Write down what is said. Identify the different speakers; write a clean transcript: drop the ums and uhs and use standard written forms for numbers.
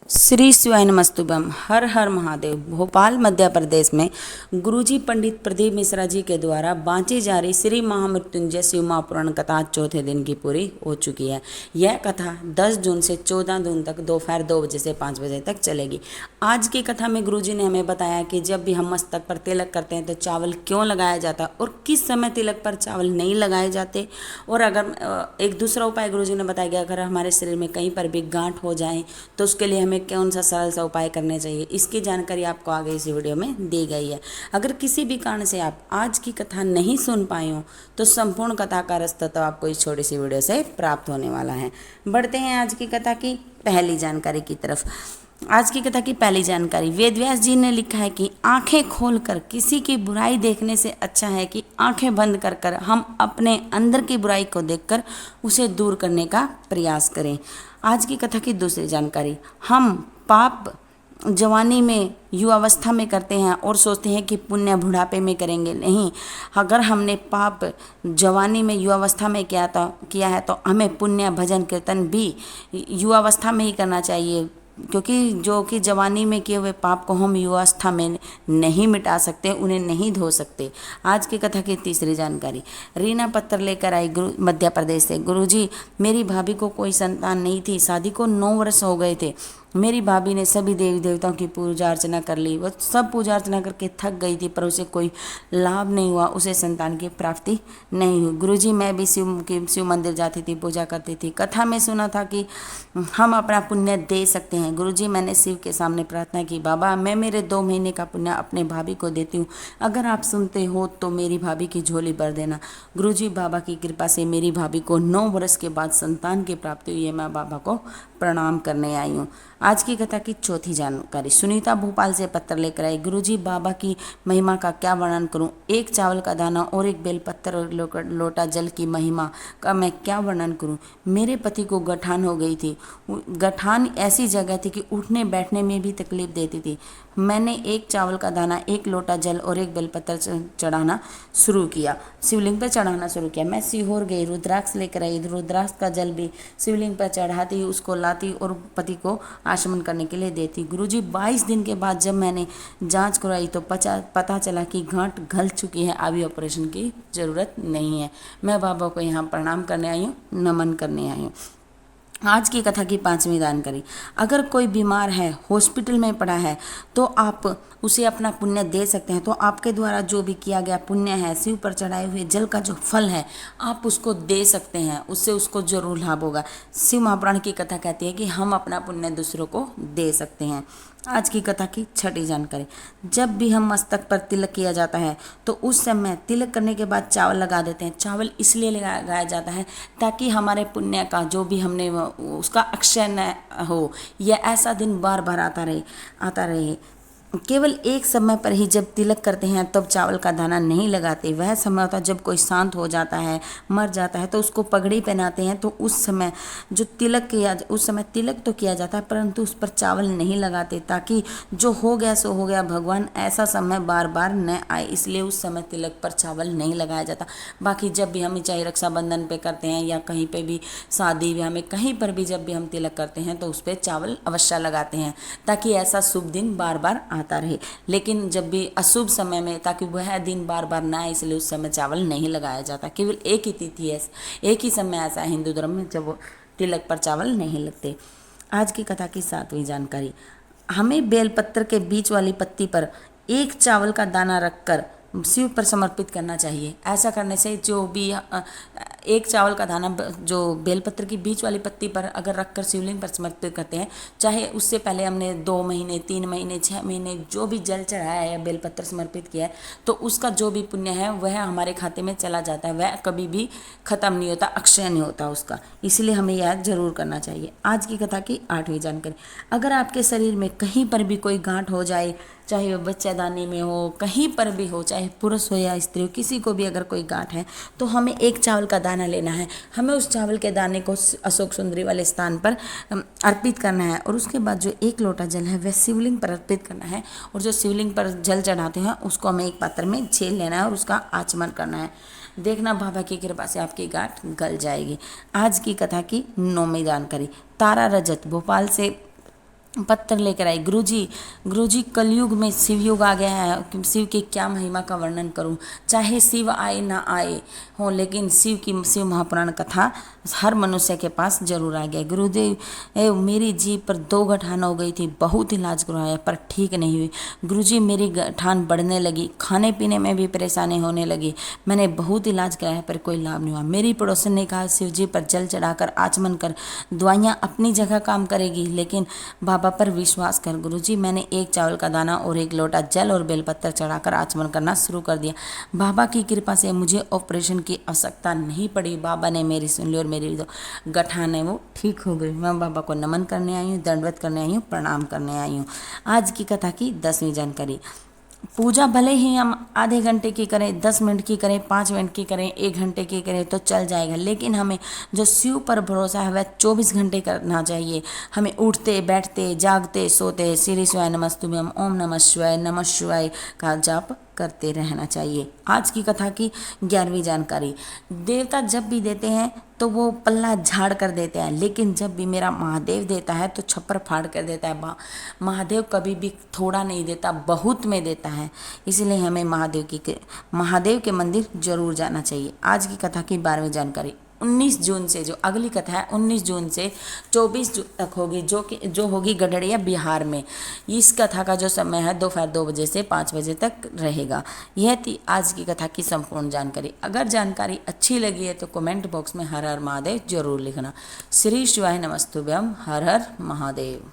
Speaker 1: श्री शिवाय नमस्तुभ्यम। हर हर महादेव। भोपाल मध्य प्रदेश में गुरुजी पंडित प्रदीप मिश्रा जी के द्वारा बांची जा रही श्री महामृत्युंजय शिव महापुराण कथा चौथे दिन की पूरी हो चुकी है। यह कथा 10 जून से 14 जून तक दोपहर 2 बजे से 5 बजे तक चलेगी। आज की कथा में गुरुजी ने हमें बताया कि जब भी हम मस्तक पर तिलक करते हैं तो चावल क्यों लगाया जाता है और किस समय तिलक पर चावल नहीं लगाए जाते। और अगर एक दूसरा उपाय गुरुजी ने बताया कि अगर हमारे शरीर में कहीं पर भी गांठ हो जाए तो उसके लिए हमें कौन सा सरल सा उपाय करने चाहिए, इसकी जानकारी आपको आगे इसी वीडियो में दी गई है। अगर किसी भी कारण से आप आज की कथा नहीं सुन पाए हो तो संपूर्ण कथा का रास्ता तो आपको इस छोटी सी वीडियो से प्राप्त होने वाला है। बढ़ते हैं आज की कथा की पहली जानकारी की तरफ। आज की कथा की पहली जानकारी, वेदव्यास जी ने लिखा है कि आंखें खोलकर किसी की बुराई देखने से अच्छा है कि आंखें बंद कर कर हम अपने अंदर की बुराई को देखकर उसे दूर करने का प्रयास करें। आज की कथा की दूसरी जानकारी, हम पाप जवानी में युवावस्था में करते हैं और सोचते हैं कि पुण्य बुढ़ापे में करेंगे। नहीं, अगर हमने पाप जवानी में युवावस्था में किया है तो हमें पुण्य भजन कीर्तन भी युवावस्था में ही करना चाहिए, क्योंकि जो कि जवानी में किए हुए पाप को हम युवावस्था में नहीं मिटा सकते, उन्हें नहीं धो सकते। आज की कथा की तीसरी जानकारी, रीना पत्र लेकर आई मध्य प्रदेश से। गुरुजी, मेरी भाभी को कोई संतान नहीं थी, शादी को 9 वर्ष हो गए थे। मेरी भाभी ने सभी देवी देवताओं की पूजा अर्चना कर ली, वह सब पूजा अर्चना करके थक गई थी, पर उसे कोई लाभ नहीं हुआ, उसे संतान की प्राप्ति नहीं हुई। गुरुजी, मैं भी शिव मंदिर जाती थी, पूजा करती थी। कथा में सुना था कि हम अपना पुण्य दे सकते हैं। गुरुजी, मैंने शिव के सामने प्रार्थना की, बाबा मैं मेरे 2 महीने का पुण्य अपने भाभी को देती हूँ, अगर आप सुनते हो तो मेरी भाभी की झोली भर देना। गुरुजी, बाबा की कृपा से मेरी भाभी को 9 वर्ष के बाद संतान की प्राप्ति हुई है। मैं बाबा को प्रणाम करने आई हूँ। आज की कथा की चौथी जानकारी, सुनीता भोपाल से पत्र लेकर आई। गुरुजी, बाबा की महिमा का क्या वर्णन करूं? एक चावल का दाना और एक बेलपत्र और लोटा जल की महिमा का मैं क्या वर्णन करूं? मेरे पति को गठान हो गई थी। गठान ऐसी जगह थी कि उठने बैठने में भी तकलीफ देती थी। मैंने एक चावल का दाना, एक लोटा जल और एक बेलपत्र चढ़ाना शुरू किया, शिवलिंग पर चढ़ाना शुरू किया। मैं सीहोर गई, रुद्राक्ष लेकर आई। रुद्राक्ष का जल भी शिवलिंग पर चढ़ाती, उसको लाती और पति को आचमन करने के लिए देती। गुरुजी, 22 दिन के बाद जब मैंने जांच कराई तो पता चला कि गांठ गल चुकी है, अभी ऑपरेशन की ज़रूरत नहीं है। मैं बाबा को यहाँ प्रणाम करने आई हूँ, नमन करने आई हूँ। आज की कथा की 5वीं जानकारी, अगर कोई बीमार है, हॉस्पिटल में पड़ा है, तो आप उसे अपना पुण्य दे सकते हैं। तो आपके द्वारा जो भी किया गया पुण्य है, शिव पर चढ़ाए हुए जल का जो फल है, आप उसको दे सकते हैं, उससे उसको जरूर लाभ होगा। शिव महापुराण की कथा कहती है कि हम अपना पुण्य दूसरों को दे सकते हैं। आज की कथा की 6ठी जानकारी, जब भी हम मस्तक पर तिलक किया जाता है तो उस समय तिलक करने के बाद चावल लगा देते हैं। चावल इसलिए लगाया जाता है ताकि हमारे पुण्य का जो भी हमने उसका अक्षय न हो, यह ऐसा दिन बार बार आता रहे। केवल एक समय पर ही जब तिलक करते हैं तब चावल का दाना नहीं लगाते। वह समय होता है जब कोई शांत हो जाता है, मर जाता है, तो उसको पगड़ी पहनाते हैं, तो उस समय जो उस समय तिलक तो किया जाता है परंतु उस पर चावल नहीं लगाते, ताकि जो हो गया सो हो गया, भगवान ऐसा समय बार बार न आए, इसलिए उस समय तिलक पर चावल नहीं लगाया जाता। बाकी जब भी हम चाहे रक्षाबंधन पे करते हैं या कहीं पे भी शादी ब्याह में कहीं पर भी जब भी हम तिलक करते हैं तो उस पर चावल अवश्य लगाते हैं, ताकि ऐसा शुभ दिन बार बार आता रहे। लेकिन जब भी अशुभ समय में, ताकि वह दिन बार बार ना आए, इसलिए उस समय चावल नहीं लगाया जाता। केवल एक ही तिथि है, एक ही समय ऐसा है हिंदू धर्म में जब तिलक पर चावल नहीं लगते। आज की कथा की 7वीं जानकारी, हमें बेलपत्र के बीच वाली पत्ती पर एक चावल का दाना रखकर शिव पर समर्पित करना चाहिए। ऐसा करने से जो भी एक चावल का दाना जो बेलपत्र की बीच वाली पत्ती पर अगर रखकर शिवलिंग पर समर्पित करते हैं, चाहे उससे पहले हमने 2 महीने, 3 महीने, 6 महीने जो भी जल चढ़ाया है या बेलपत्र समर्पित किया है, तो उसका जो भी पुण्य है वह हमारे खाते में चला जाता है, वह कभी भी खत्म नहीं होता, अक्षय नहीं होता उसका, इसलिए हमें यह जरूर करना चाहिए। आज की कथा की 8वीं जानकारी, अगर आपके शरीर में कहीं पर भी कोई गांठ हो जाए, चाहे वह बच्चेदानी में हो, कहीं पर भी हो, चाहे पुरुष हो या स्त्री हो, किसी को भी अगर कोई गांठ है तो हमें एक चावल का दाना लेना है। हमें उस चावल के दाने को अशोक सुंदरी वाले स्थान पर अर्पित करना है और उसके बाद जो एक लोटा जल है वह शिवलिंग पर अर्पित करना है, और जो शिवलिंग पर जल चढ़ाते हैं उसको हमें एक पात्र में छील लेना है और उसका आचमन करना है। देखना बाबा की कृपा से आपकी गांठ गल जाएगी। आज की कथा की 9वीं जानकारी, तारा रजत भोपाल से पत्थर लेकर आई। गुरुजी कलयुग में शिवयुग आ गया है कि शिव की क्या महिमा का वर्णन करूं। चाहे शिव आए ना आए हो, लेकिन शिव महापुराण कथा हर मनुष्य के पास जरूर आ गया। गुरुदेव मेरी जीभ पर 2 गठान हो गई थी, बहुत इलाज करवाया पर ठीक नहीं हुई। गुरुजी मेरी गठान बढ़ने लगी, खाने पीने में भी परेशानी होने लगी। मैंने बहुत इलाज कराया पर कोई लाभ नहीं हुआ। मेरी पड़ोसन ने कहा शिव जी पर जल चढ़ाकर आचमन कर, दवाइयाँ अपनी जगह काम करेगी, लेकिन बाबा पर विश्वास कर। गुरुजी मैंने 1 चावल का दाना और 1 लोटा जल और बेलपत्र चढ़ाकर आचमन करना शुरू कर दिया। बाबा की कृपा से मुझे ऑपरेशन की आवश्यकता नहीं पड़ी। बाबा ने मेरी सुन ली और मेरी जो गठान है वो ठीक हो गई। मैं बाबा को नमन करने आई हूँ, दंडवत करने आई हूँ, प्रणाम करने आई हूँ। आज की कथा की 10वीं जानकारी। पूजा भले ही हम आधे घंटे की करें, 10 मिनट की करें, 5 मिनट की करें, 1 घंटे की करें तो चल जाएगा, लेकिन हमें जो शिव पर भरोसा है वह 24 घंटे करना चाहिए। हमें उठते बैठते जागते सोते श्री शिवाय नमस्तुभ्यम, ओम नमः शिवाय का जाप करते रहना चाहिए। आज की कथा की 11वीं जानकारी। देवता जब भी देते हैं तो वो पल्ला झाड़ कर देते हैं, लेकिन जब भी मेरा महादेव देता है तो छप्पर फाड़ कर देता है। महादेव कभी भी थोड़ा नहीं देता, बहुत में देता है। इसलिए हमें महादेव के मंदिर जरूर जाना चाहिए। आज की कथा की 12वीं जानकारी। 19 जून से जो अगली कथा है 19 जून से 24 जून तक होगी, जो होगी गडरिया बिहार में। इस कथा का जो समय है दोपहर 2 बजे से 5 बजे तक रहेगा। यह थी आज की कथा की संपूर्ण जानकारी। अगर जानकारी अच्छी लगी है तो कमेंट बॉक्स में हर हर महादेव जरूर लिखना। श्री शिवाय नमस्तुभ्यम, हर हर महादेव।